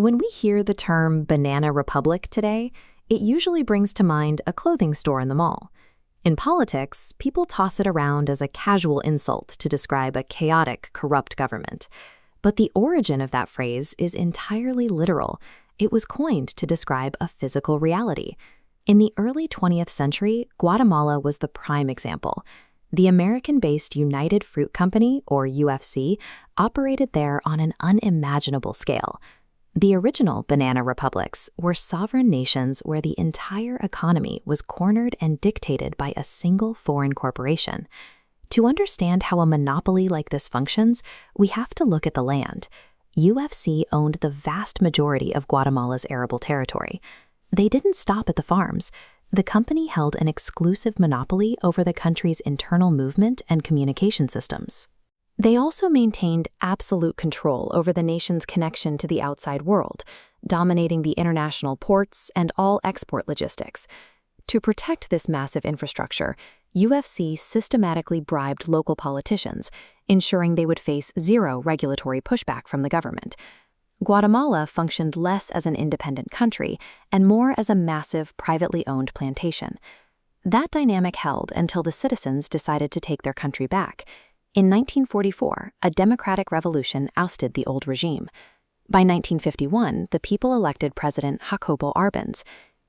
When we hear the term banana republic today, it usually brings to mind a clothing store in the mall. In politics, people toss it around as a casual insult to describe a chaotic, corrupt government. But the origin of that phrase is entirely literal. It was coined to describe a physical reality. In the early 20th century, Guatemala was the prime example. The American-based United Fruit Company, or UFC, operated there on an unimaginable scale. The original banana republics were sovereign nations where the entire economy was cornered and dictated by a single foreign corporation. To understand how a monopoly like this functions, we have to look at the land. UFC owned the vast majority of Guatemala's arable territory. They didn't stop at the farms. The company held an exclusive monopoly over the country's internal movement and communication systems. They also maintained absolute control over the nation's connection to the outside world, dominating the international ports and all export logistics. To protect this massive infrastructure, UFC systematically bribed local politicians, ensuring they would face zero regulatory pushback from the government. Guatemala functioned less as an independent country and more as a massive, privately owned plantation. That dynamic held until the citizens decided to take their country back. In 1944, a democratic revolution ousted the old regime. By 1951, the people elected President Jacobo Arbenz.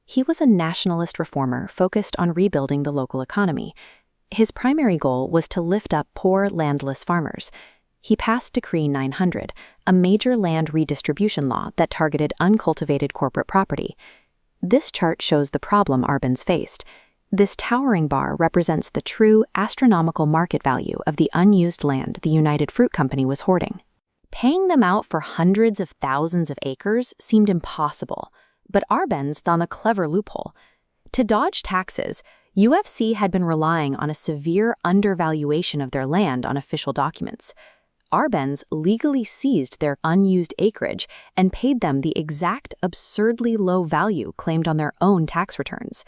He was a nationalist reformer focused on rebuilding the local economy. His primary goal was to lift up poor, landless farmers. He passed Decree 900, a major land redistribution law that targeted uncultivated corporate property. This chart shows the problem Arbenz faced. This towering bar represents the true astronomical market value of the unused land the United Fruit Company was hoarding. Paying them out for hundreds of thousands of acres seemed impossible, but Arbenz found a clever loophole. To dodge taxes, UFC had been relying on a severe undervaluation of their land on official documents. Arbenz legally seized their unused acreage and paid them the exact absurdly low value claimed on their own tax returns.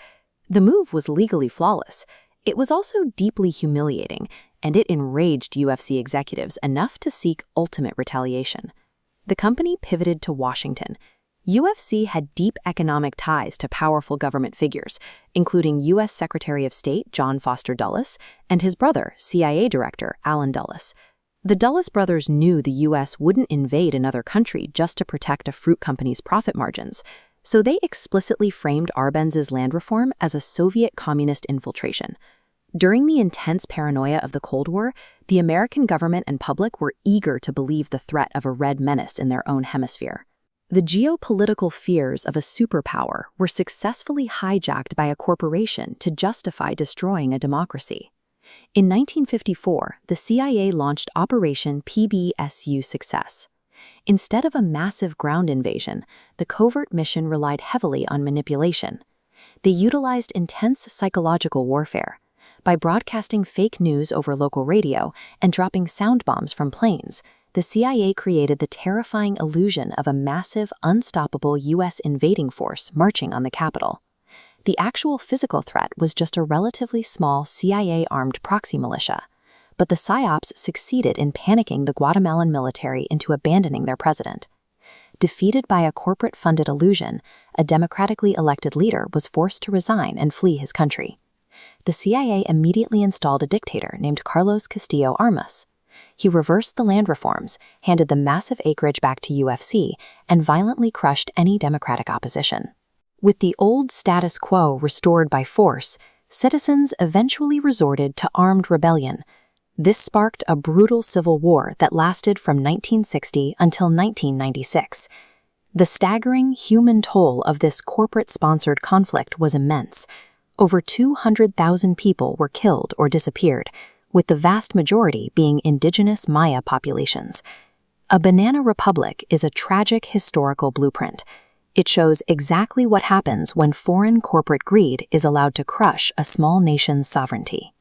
The move was legally flawless. It was also deeply humiliating, and it enraged UFC executives enough to seek ultimate retaliation. The company pivoted to Washington. UFC had deep economic ties to powerful government figures, including U.S. Secretary of State John Foster Dulles and his brother, CIA Director Allen Dulles. The Dulles brothers knew the U.S. wouldn't invade another country just to protect a fruit company's profit margins, so they explicitly framed Arbenz's land reform as a Soviet communist infiltration. During the intense paranoia of the Cold War, the American government and public were eager to believe the threat of a red menace in their own hemisphere. The geopolitical fears of a superpower were successfully hijacked by a corporation to justify destroying a democracy. In 1954, the CIA launched Operation PBSU Success. Instead of a massive ground invasion, the covert mission relied heavily on manipulation. They utilized intense psychological warfare. By broadcasting fake news over local radio and dropping sound bombs from planes, the CIA created the terrifying illusion of a massive, unstoppable U.S. invading force marching on the capital. The actual physical threat was just a relatively small CIA-armed proxy militia. But the PSYOPs succeeded in panicking the Guatemalan military into abandoning their president. Defeated by a corporate-funded illusion, a democratically elected leader was forced to resign and flee his country. The CIA immediately installed a dictator named Carlos Castillo Armas. He reversed the land reforms, handed the massive acreage back to UFC, and violently crushed any democratic opposition. With the old status quo restored by force, citizens eventually resorted to armed rebellion. This sparked a brutal civil war that lasted from 1960 until 1996. The staggering human toll of this corporate-sponsored conflict was immense. Over 200,000 people were killed or disappeared, with the vast majority being indigenous Maya populations. A banana republic is a tragic historical blueprint. It shows exactly what happens when foreign corporate greed is allowed to crush a small nation's sovereignty.